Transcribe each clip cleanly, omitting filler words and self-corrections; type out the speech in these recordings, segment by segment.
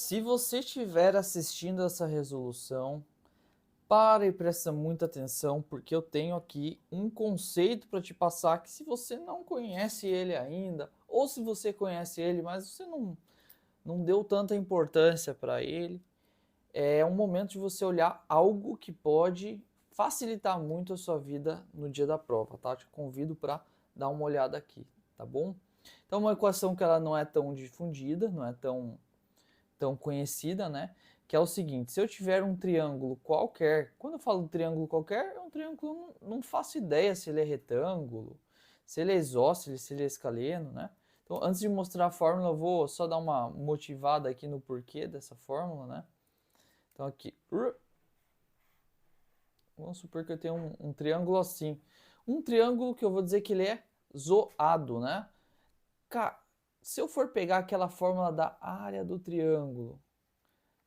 Se você estiver assistindo essa resolução, para e presta muita atenção, porque eu tenho aqui um conceito para te passar que se você não conhece ele ainda, ou se você conhece ele, mas você não deu tanta importância para ele, é um momento de você olhar algo que pode facilitar muito a sua vida no dia da prova, tá? Te convido para dar uma olhada aqui, tá bom? Então, uma equação que ela não é tão difundida, não é tão conhecida, né? Que é o seguinte: se eu tiver um triângulo qualquer, quando eu falo triângulo qualquer, é um triângulo, não faço ideia se ele é retângulo, se ele é isósceles, se ele é escaleno, né? Então, antes de mostrar a fórmula, eu vou só dar uma motivada aqui no porquê dessa fórmula, né? Então, aqui, vamos supor que eu tenho um triângulo assim. Um triângulo que eu vou dizer que ele é zoado, né? Cara, se eu for pegar aquela fórmula da área do triângulo,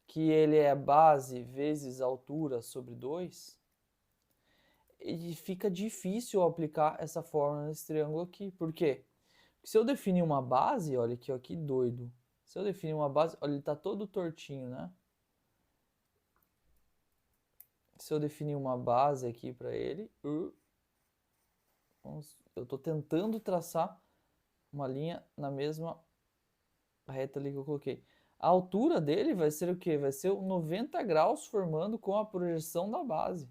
que ele é base vezes altura sobre 2, e fica difícil aplicar essa fórmula nesse triângulo aqui. Por quê? Porque se eu definir uma base, olha aqui, ó, que doido. Se eu definir uma base, olha, ele está todo tortinho, né? Se eu definir uma base aqui para ele, eu estou tentando traçar uma linha na mesma reta ali que eu coloquei. A altura dele vai ser o quê? Vai ser 90 graus formando com a projeção da base.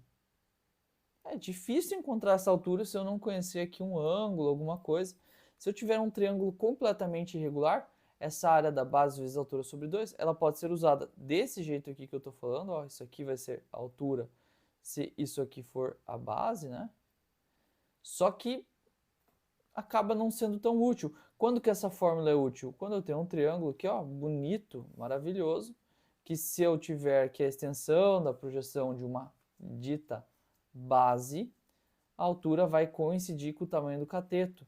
É difícil encontrar essa altura se eu não conhecer aqui um ângulo, alguma coisa. Se eu tiver um triângulo completamente irregular, essa área da base vezes a altura sobre 2, ela pode ser usada desse jeito aqui que eu estou falando. Ó, isso aqui vai ser a altura se isso aqui for a base, né? Só que acaba não sendo tão útil. Quando que essa fórmula é útil? Quando eu tenho um triângulo aqui, ó, bonito, maravilhoso, que se eu tiver aqui a extensão da projeção de uma dita base, a altura vai coincidir com o tamanho do cateto.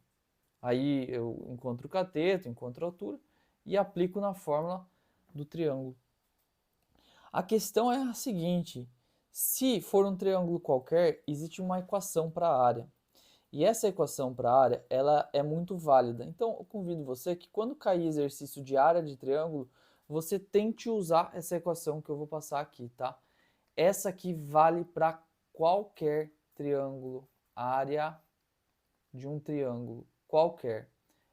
Aí eu encontro o cateto, encontro a altura e aplico na fórmula do triângulo. A questão é a seguinte: se for um triângulo qualquer, existe uma equação para a área. E essa equação para a área, ela é muito válida. Então, eu convido você que quando cair exercício de área de triângulo, você tente usar essa equação que eu vou passar aqui, tá? Essa aqui vale para qualquer triângulo, área de um triângulo qualquer.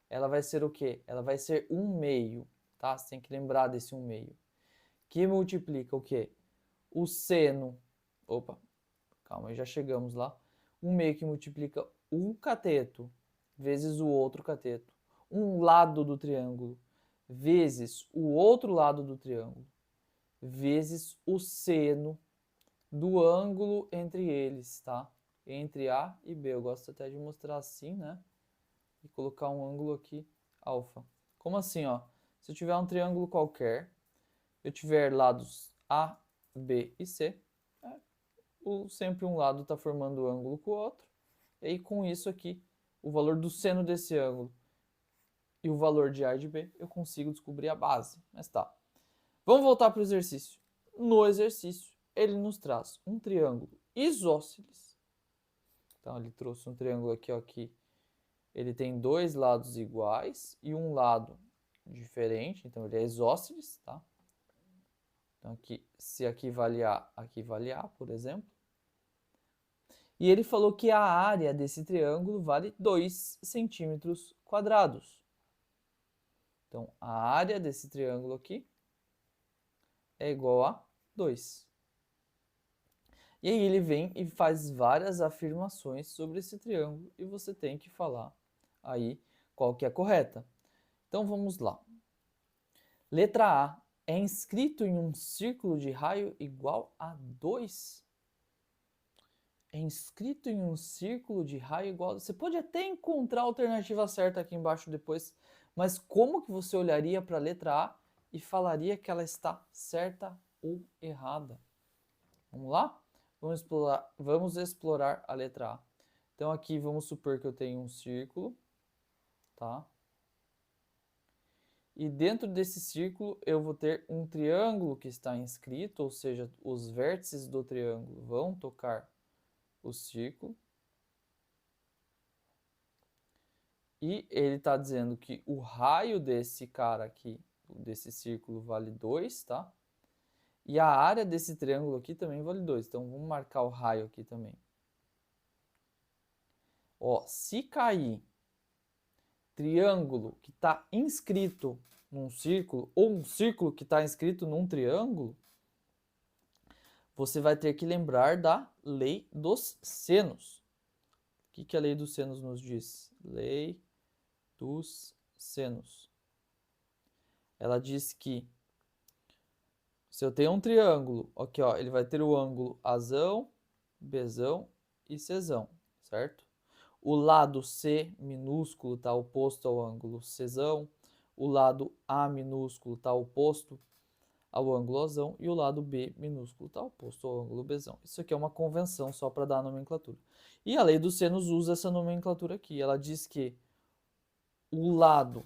Ela vai ser o quê? Ela vai ser 1/2, tá? Você tem que lembrar desse 1/2. Que multiplica o quê? O seno. Opa, calma, já chegamos lá. 1/2 que multiplica um cateto vezes o outro cateto. Um lado do triângulo vezes o outro lado do triângulo vezes o seno do ângulo entre eles, tá? Entre A e B. Eu gosto até de mostrar assim, né? E colocar um ângulo aqui, alfa. Como assim, ó? Se eu tiver um triângulo qualquer, eu tiver lados A, B e C, sempre um lado está formando ângulo com o outro, e aí com isso aqui, o valor do seno desse ângulo e o valor de A e de B, eu consigo descobrir a base. Mas tá. Vamos voltar para o exercício. No exercício, ele nos traz um triângulo isósceles. Então, ele trouxe um triângulo aqui, ó, que ele tem dois lados iguais e um lado diferente, então ele é isósceles, tá? Então, aqui, se aqui vale A, aqui vale A, por exemplo. E ele falou que a área desse triângulo vale 2 centímetros quadrados. Então, a área desse triângulo aqui é igual a 2. E aí ele vem e faz várias afirmações sobre esse triângulo e você tem que falar aí qual que é a correta. Então vamos lá. Letra A. É inscrito em um círculo de raio igual a 2? É inscrito em um círculo de raio igual a... Você pode até encontrar a alternativa certa aqui embaixo depois, mas como que você olharia para a letra A e falaria que ela está certa ou errada? Vamos lá? Vamos explorar a letra A. Então aqui vamos supor que eu tenho um círculo, tá? E dentro desse círculo eu vou ter um triângulo que está inscrito, ou seja, os vértices do triângulo vão tocar o círculo. E ele está dizendo que o raio desse cara aqui desse círculo vale 2, tá? E a área desse triângulo aqui também vale 2. Então, vamos marcar o raio aqui também. Ó, se cair triângulo que está inscrito num círculo, ou um círculo que está inscrito num triângulo, você vai ter que lembrar da lei dos senos. O que a lei dos senos nos diz? Lei dos senos. Ela diz que se eu tenho um triângulo, aqui ó, ele vai ter o ângulo Azão, Bzão e Czão, certo? O lado C minúsculo está oposto ao ângulo Czão, o lado A minúsculo está oposto ao ângulo Azão e o lado B minúsculo está oposto ao ângulo Bzão. Isso aqui é uma convenção só para dar a nomenclatura. E a lei dos senos usa essa nomenclatura aqui. Ela diz que o lado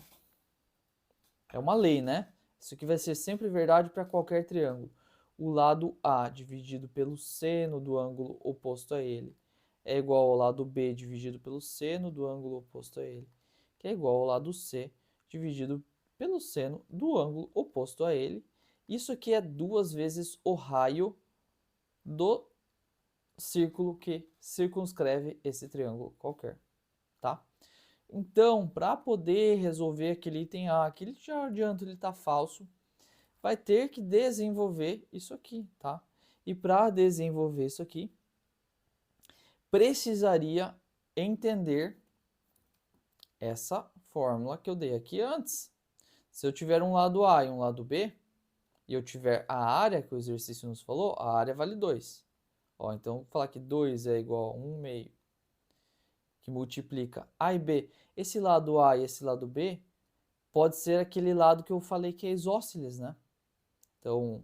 é uma lei, né? Isso aqui vai ser sempre verdade para qualquer triângulo. O lado A dividido pelo seno do ângulo oposto a ele é igual ao lado B dividido pelo seno do ângulo oposto a ele, que é igual ao lado C dividido pelo seno do ângulo oposto a ele. Isso aqui é 2 vezes o raio do círculo que circunscreve esse triângulo qualquer, tá? Então, para poder resolver aquele item A, aquele já adianto ele está falso, vai ter que desenvolver isso aqui, tá? E para desenvolver isso aqui, precisaria entender essa fórmula que eu dei aqui antes. Se eu tiver um lado A e um lado B, e eu tiver a área que o exercício nos falou, a área vale 2. Ó, então, vou falar que 2 é igual a 1 meio, que multiplica A e B. Esse lado A e esse lado B pode ser aquele lado que eu falei que é isósceles, né? Então,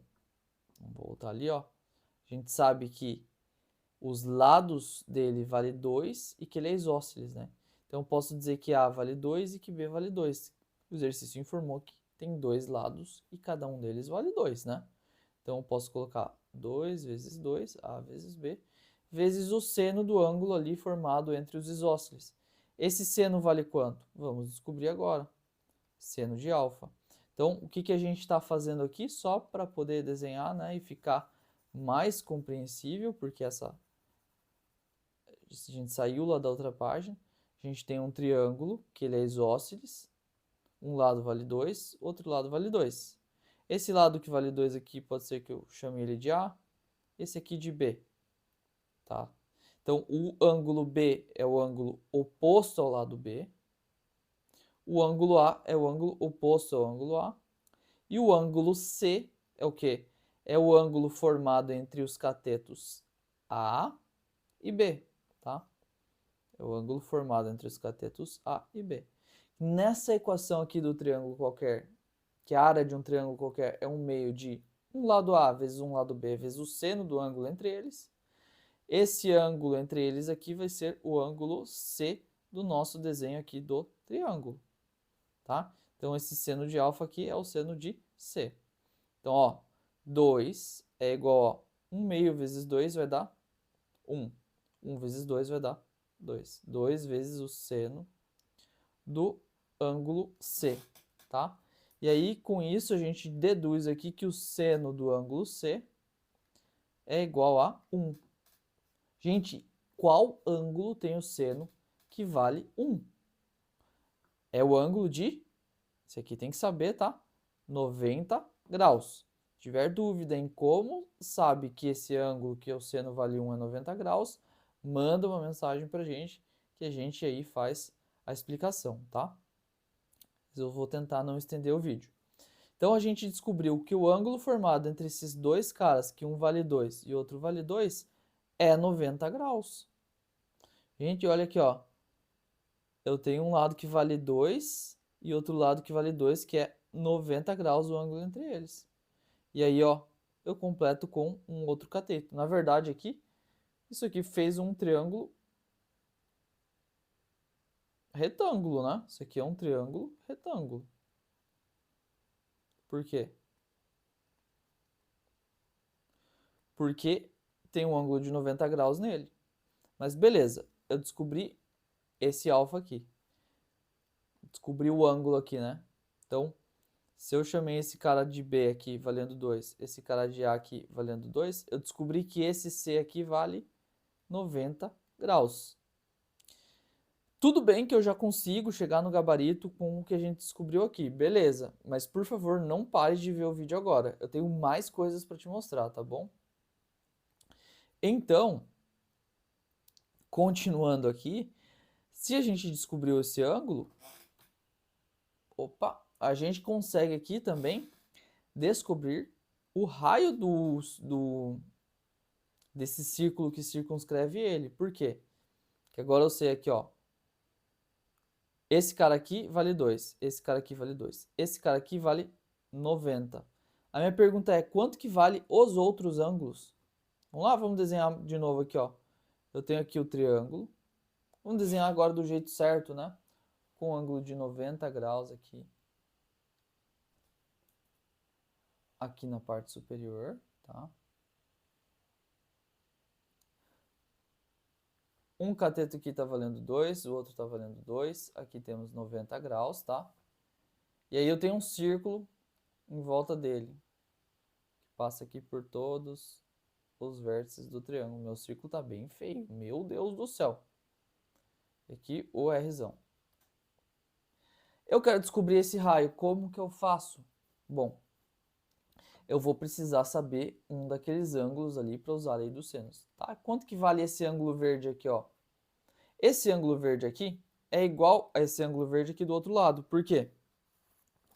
vamos voltar ali, ó. A gente sabe que os lados dele vale 2 e que ele é isósceles, né? Então, eu posso dizer que A vale 2 e que B vale 2. O exercício informou que tem 2 lados e cada um deles vale 2, né? Então, eu posso colocar 2 vezes 2, A vezes B, vezes o seno do ângulo ali formado entre os isósceles. Esse seno vale quanto? Vamos descobrir agora. Seno de alfa. Então, o que a gente está fazendo aqui? Só para poder desenhar, né, e ficar mais compreensível, porque a gente saiu lá da outra página. A gente tem um triângulo, que ele é isósceles. Um lado vale 2, outro lado vale 2. Esse lado que vale 2 aqui pode ser que eu chame ele de A, esse aqui de B, tá? Então, o ângulo B é o ângulo oposto ao lado B. O ângulo A é o ângulo oposto ao ângulo A. E o ângulo C é o quê? É o ângulo formado entre os catetos A e B, tá? É o ângulo formado entre os catetos A e B. Nessa equação aqui do triângulo qualquer, que a área de um triângulo qualquer é um meio de um lado A vezes um lado B vezes o seno do ângulo entre eles, esse ângulo entre eles aqui vai ser o ângulo C do nosso desenho aqui do triângulo, tá? Então, esse seno de alfa aqui é o seno de C. Então, ó, 2 é igual a 1 meio vezes 2 vai dar 1. 1 vezes 2 vai dar 2. 2 vezes o seno do ângulo C, tá? E aí, com isso, a gente deduz aqui que o seno do ângulo C é igual a 1. Gente, qual ângulo tem o seno que vale 1? É o ângulo de... Esse aqui tem que saber, tá? 90 graus. Se tiver dúvida em como sabe que esse ângulo que o seno vale 1 é 90 graus, manda uma mensagem pra gente que a gente aí faz a explicação, tá? Eu vou tentar não estender o vídeo. Então, a gente descobriu que o ângulo formado entre esses dois caras, que um vale 2 e outro vale 2, é 90 graus. Gente, olha aqui, ó. Eu tenho um lado que vale 2 e outro lado que vale 2, que é 90 graus o ângulo entre eles. E aí, ó, eu completo com um outro cateto. Na verdade, aqui, isso aqui fez um triângulo retângulo, né? Isso aqui é um triângulo retângulo. Por quê? Porque tem um ângulo de 90 graus nele. Mas beleza, eu descobri esse alfa aqui. Descobri o ângulo aqui, né? Então, Se eu chamei esse cara de B aqui valendo 2, esse cara de A aqui valendo 2, eu descobri que esse C aqui vale 90 graus. Tudo bem que eu já consigo chegar no gabarito com o que a gente descobriu aqui, beleza. Mas por favor, não pare de ver o vídeo agora. Eu tenho mais coisas para te mostrar, tá bom? Então, continuando aqui, se a gente descobriu esse ângulo, opa, a gente consegue aqui também descobrir o raio desse círculo que circunscreve ele. Por quê? Porque agora eu sei aqui, ó. Esse cara aqui vale 2, esse cara aqui vale 2, esse cara aqui vale 90. A minha pergunta é, quanto que vale os outros ângulos? Vamos lá, vamos desenhar de novo aqui, ó. Eu tenho aqui o triângulo. Vamos desenhar agora do jeito certo, né? Com um ângulo de 90 graus aqui. Aqui na parte superior, tá? Um cateto aqui está valendo 2, o outro está valendo 2. Aqui temos 90 graus, tá? E aí eu tenho um círculo em volta dele, que passa aqui por todos os vértices do triângulo. Meu círculo está bem feio, meu Deus do céu. Aqui o Rzão. Eu quero descobrir esse raio, como que eu faço? Bom, eu vou precisar saber um daqueles ângulos ali para usar a lei dos sênios, tá? Quanto que vale esse ângulo verde aqui, ó? Esse ângulo verde aqui é igual a esse ângulo verde aqui do outro lado. Por quê?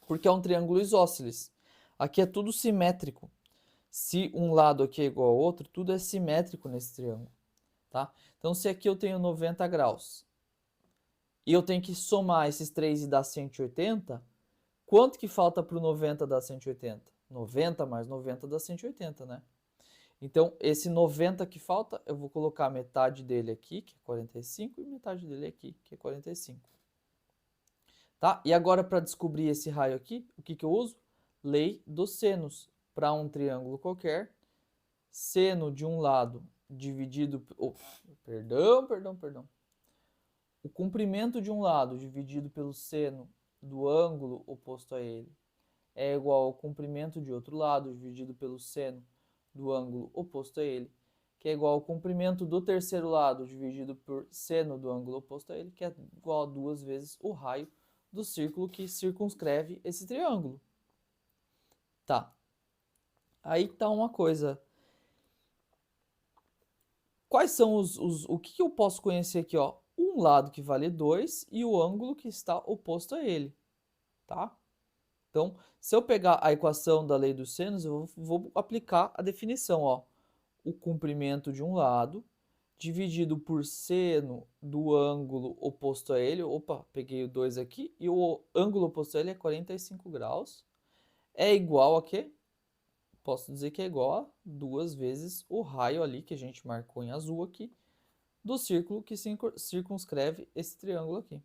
Porque é um triângulo isósceles. Aqui é tudo simétrico. Se um lado aqui é igual ao outro, tudo é simétrico nesse triângulo, tá? Então, se aqui eu tenho 90 graus e eu tenho que somar esses três e dar 180, quanto que falta para o 90 dar 180? 90 mais 90 dá 180, né? Então, esse 90 que falta, eu vou colocar metade dele aqui, que é 45, e metade dele aqui, que é 45. Tá? E agora, para descobrir esse raio aqui, o que eu uso? Lei dos senos. Para um triângulo qualquer, seno de um lado dividido... perdão. O comprimento de um lado dividido pelo seno do ângulo oposto a ele é igual ao comprimento de outro lado dividido pelo seno do ângulo oposto a ele, que é igual ao comprimento do terceiro lado dividido por seno do ângulo oposto a ele, que é igual a 2 vezes o raio do círculo que circunscreve esse triângulo. Tá. Aí tá uma coisa. Quais são o que eu posso conhecer aqui, ó? Um lado que vale 2 e o ângulo que está oposto a ele, tá? Então, se eu pegar a equação da lei dos senos, eu vou aplicar a definição, ó. O comprimento de um lado dividido por seno do ângulo oposto a ele. Opa, peguei o 2 aqui. E o ângulo oposto a ele é 45 graus. É igual a quê? Posso dizer que é igual a 2 vezes o raio ali que a gente marcou em azul aqui, do círculo que circunscreve esse triângulo aqui.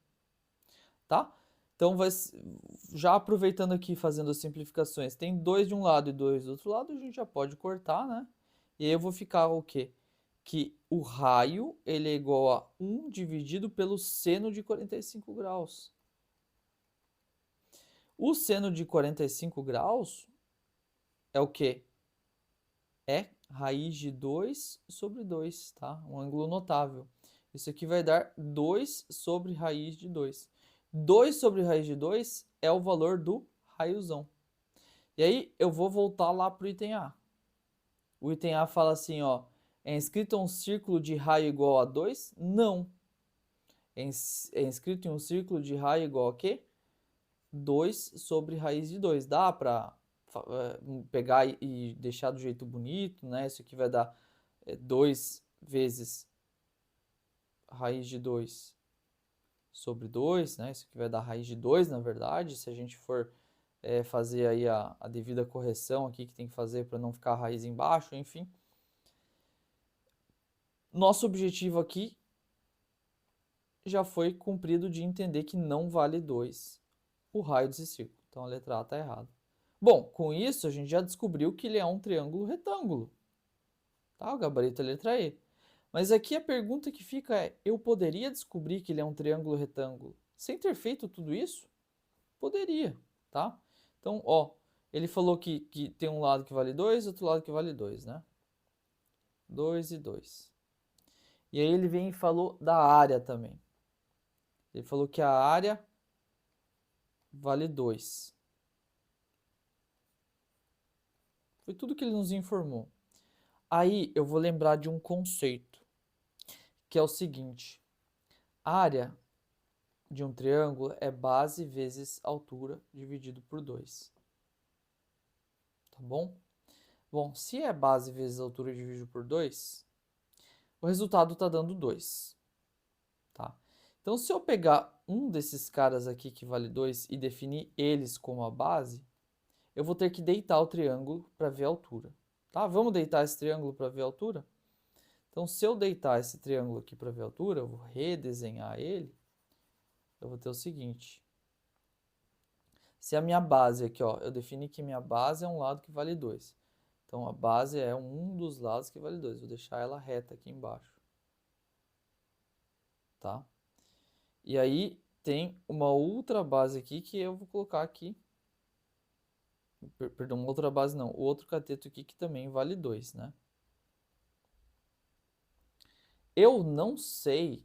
Tá? Então, já aproveitando aqui, fazendo as simplificações, tem 2 de um lado e 2 do outro lado, a gente já pode cortar, né? E aí eu vou ficar o quê? Que o raio ele é igual a 1 dividido pelo seno de 45 graus. O seno de 45 graus é o quê? É raiz de 2 sobre 2, tá? Um ângulo notável. Isso aqui vai dar 2 sobre raiz de 2. 2 sobre raiz de 2 é o valor do raiozão. E aí eu vou voltar lá para o item A. O item A fala assim, ó, é inscrito um círculo de raio igual a 2? Não. É inscrito em um círculo de raio igual a quê? 2 sobre raiz de 2. Dá para pegar e deixar do jeito bonito, né? Isso aqui vai dar 2 vezes raiz de 2 sobre 2, né? Isso aqui vai dar raiz de 2, na verdade. Se a gente for fazer aí a devida correção aqui que tem que fazer para não ficar a raiz embaixo, enfim. Nosso objetivo aqui já foi cumprido de entender que não vale 2 o raio desse círculo. Então a letra A está errada. Bom, com isso a gente já descobriu que ele é um triângulo retângulo. Tá? O gabarito é a letra E. Mas aqui a pergunta que fica é, eu poderia descobrir que ele é um triângulo retângulo sem ter feito tudo isso? Poderia, tá? Então Então, ó, ele falou que tem um lado que vale 2, outro lado que vale 2, né? 2 e 2. E aí ele vem e falou da área também. Ele falou que a área vale 2. Foi tudo que ele nos informou. Aí eu vou lembrar de um conceito, que é o seguinte: área de um triângulo é base vezes altura dividido por 2. Tá bom? Bom, se é base vezes altura dividido por 2, o resultado está dando 2. Tá? Então, se eu pegar um desses caras aqui que vale 2 e definir eles como a base, eu vou ter que deitar o triângulo para ver a altura. Tá? Vamos deitar esse triângulo para ver a altura? Então, se eu deitar esse triângulo aqui para ver a altura, eu vou redesenhar ele, eu vou ter o seguinte. Se a minha base aqui, ó, eu defini que minha base é um lado que vale 2. Então, a base é um dos lados que vale 2. Vou deixar ela reta aqui embaixo. Tá? E aí, tem uma outra base aqui que eu vou colocar aqui. Perdão, uma outra base não. O outro cateto aqui que também vale 2, né? Eu não sei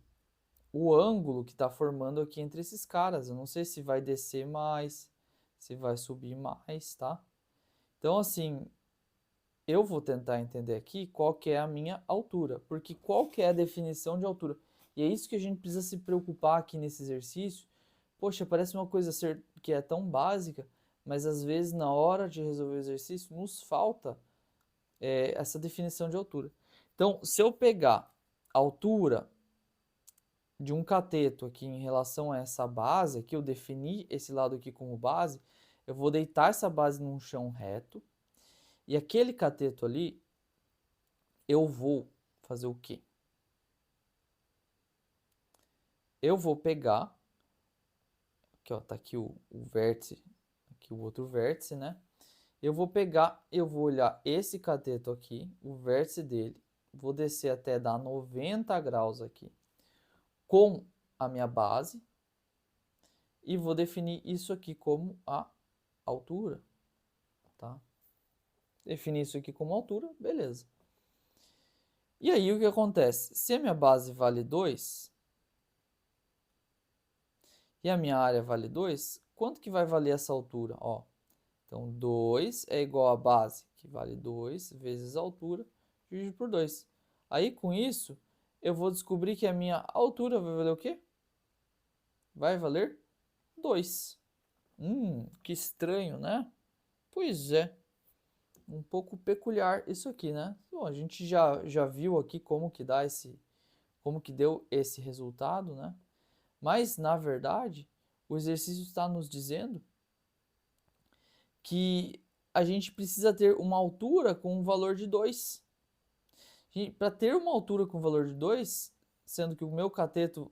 o ângulo que está formando aqui entre esses caras. Eu não sei se vai descer mais, se vai subir mais, tá? Então, assim, eu vou tentar entender aqui qual que é a minha altura, porque qual que é a definição de altura? E é isso que a gente precisa se preocupar aqui nesse exercício. Poxa, parece uma coisa que é tão básica, mas às vezes na hora de resolver o exercício nos falta essa definição de altura. Então, se eu pegar a altura de um cateto aqui em relação a essa base, aqui eu defini esse lado aqui como base, eu vou deitar essa base num chão reto, e aquele cateto ali, eu vou fazer o quê? Eu vou pegar, aqui ó, tá aqui o vértice, aqui o outro vértice, né? Eu vou pegar, eu vou olhar esse cateto aqui, o vértice dele, vou descer até dar 90 graus aqui, com a minha base, e vou definir isso aqui como a altura, tá? Definir isso aqui como altura, beleza. E aí o que acontece? Se a minha base vale 2 e a minha área vale 2, quanto que vai valer essa altura? Ó, então 2 é igual a base, que vale 2 vezes a altura, dividido por 2. Aí com isso, eu vou descobrir que a minha altura vai valer o quê? Vai valer 2. Que estranho, né? Pois é. Um pouco peculiar isso aqui, né? Bom, a gente já viu aqui como que como que deu esse resultado, né? Mas, na verdade, o exercício está nos dizendo que a gente precisa ter uma altura com um valor de 2. Para ter uma altura com valor de 2, sendo que o meu cateto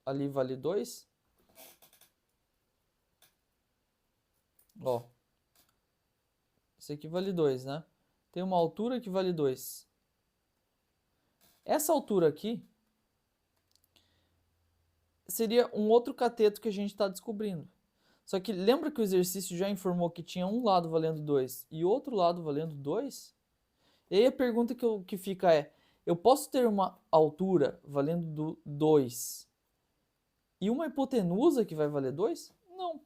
ali vale 2, ó, esse aqui vale 2, né? Tem uma altura que vale 2. Essa altura aqui seria um outro cateto que a gente está descobrindo. Só que lembra que o exercício já informou que tinha um lado valendo 2 e outro lado valendo 2? E aí a pergunta que fica é, eu posso ter uma altura valendo 2 e uma hipotenusa que vai valer 2? Não.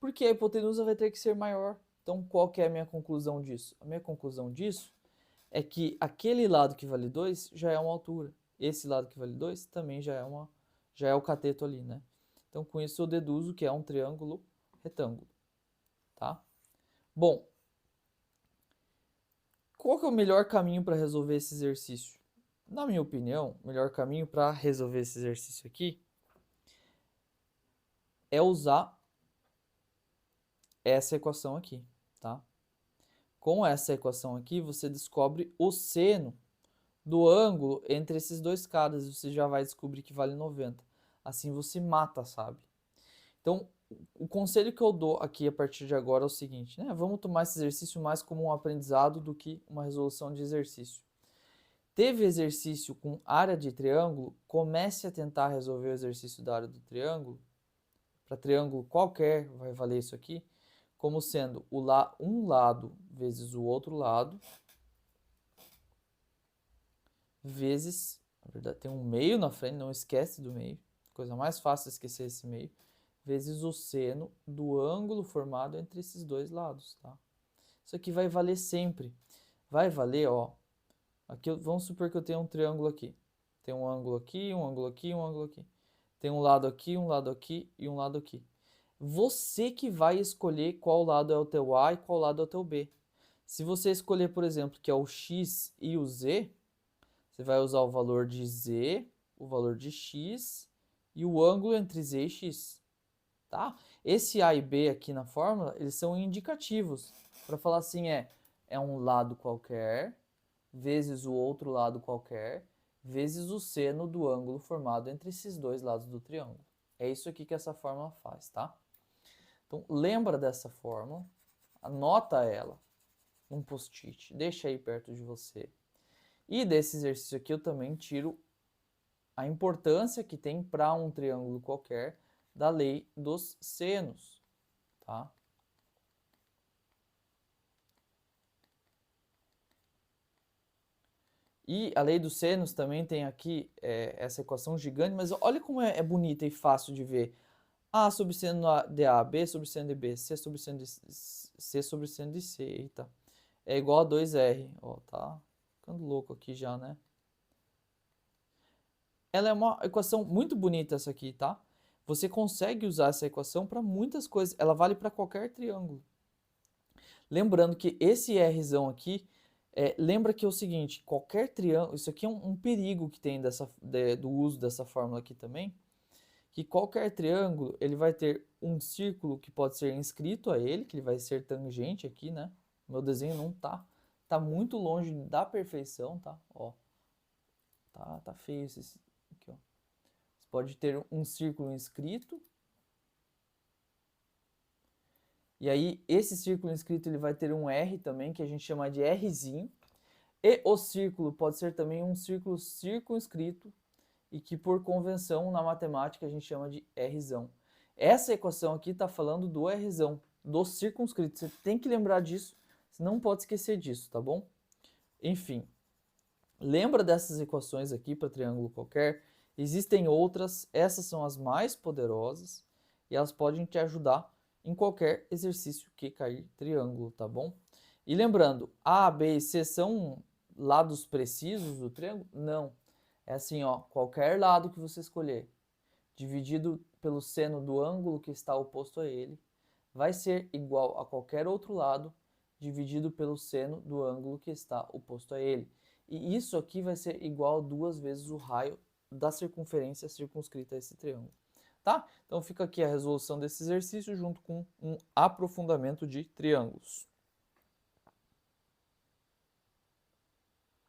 Porque a hipotenusa vai ter que ser maior. Então qual que é a minha conclusão disso? A minha conclusão disso é que aquele lado que vale 2 já é uma altura. Esse lado que vale 2 também já é o cateto ali, né? Então com isso eu deduzo que é um triângulo retângulo, tá? Bom, qual que é o melhor caminho para resolver esse exercício? Na minha opinião, o melhor caminho para resolver esse exercício aqui é usar essa equação aqui, tá? Com essa equação aqui, você descobre o seno do ângulo entre esses dois caras, você já vai descobrir que vale 90. Assim você mata, sabe? Então, o conselho que eu dou aqui a partir de agora é o seguinte, né? Vamos tomar esse exercício mais como um aprendizado do que uma resolução de exercício. Teve exercício com área de triângulo, comece a tentar resolver o exercício da área do triângulo para triângulo qualquer, vai valer isso aqui, como sendo um lado vezes o outro lado, vezes, na verdade tem um meio na frente, não esquece do meio, coisa mais fácil esquecer esse meio, vezes o seno do ângulo formado entre esses dois lados, tá? Isso aqui vai valer sempre. Vai valer, ó, aqui, vamos supor que eu tenho um triângulo aqui. Tem um ângulo aqui, um ângulo aqui, um ângulo aqui. Tem um lado aqui, um lado aqui e um lado aqui. Você que vai escolher qual lado é o teu A e qual lado é o teu B. Se você escolher, por exemplo, que é o X e o Z, você vai usar o valor de Z, o valor de X e o ângulo entre Z e X. Tá? Esse A e B aqui na fórmula, eles são indicativos. Para falar assim, é um lado qualquer, vezes o outro lado qualquer, vezes o seno do ângulo formado entre esses dois lados do triângulo. É isso aqui que essa fórmula faz, tá? Então, lembra dessa fórmula, anota ela num post-it, deixa aí perto de você. E desse exercício aqui eu também tiro a importância que tem para um triângulo qualquer da lei dos senos, tá? E a lei dos senos também tem aqui essa equação gigante, mas olha como é bonita e fácil de ver. A sobre seno de A, B sobre seno de B, C sobre seno de C sobre seno de C, eita. É igual a 2R, ó, tá ficando louco aqui já, né? Ela é uma equação muito bonita essa aqui, tá? Você consegue usar essa equação para muitas coisas, ela vale para qualquer triângulo. Lembrando que esse Rzão aqui, lembra que é o seguinte, qualquer triângulo, isso aqui é um perigo que tem do uso dessa fórmula aqui também, que qualquer triângulo, ele vai ter um círculo que pode ser inscrito a ele, que ele vai ser tangente aqui, né? Meu desenho não tá muito longe da perfeição, tá? Ó, tá feio esse aqui, ó. Você pode ter um círculo inscrito, e aí esse círculo inscrito ele vai ter um R também, que a gente chama de Rzinho, e o círculo pode ser também um círculo circunscrito, e que por convenção na matemática a gente chama de Rzão. Essa equação aqui está falando do Rzão, do circunscrito. Você tem que lembrar disso, você não pode esquecer disso, tá bom? Enfim, lembra dessas equações aqui para triângulo qualquer. Existem outras, essas são as mais poderosas e elas podem te ajudar em qualquer exercício que cair triângulo, tá bom? E lembrando, A, B e C são lados precisos do triângulo? Não. É assim, ó, qualquer lado que você escolher, dividido pelo seno do ângulo que está oposto a ele, vai ser igual a qualquer outro lado, dividido pelo seno do ângulo que está oposto a ele. E isso aqui vai ser igual a 2 vezes o raio da circunferência circunscrita a esse triângulo. Tá? Então fica aqui a resolução desse exercício junto com um aprofundamento de triângulos.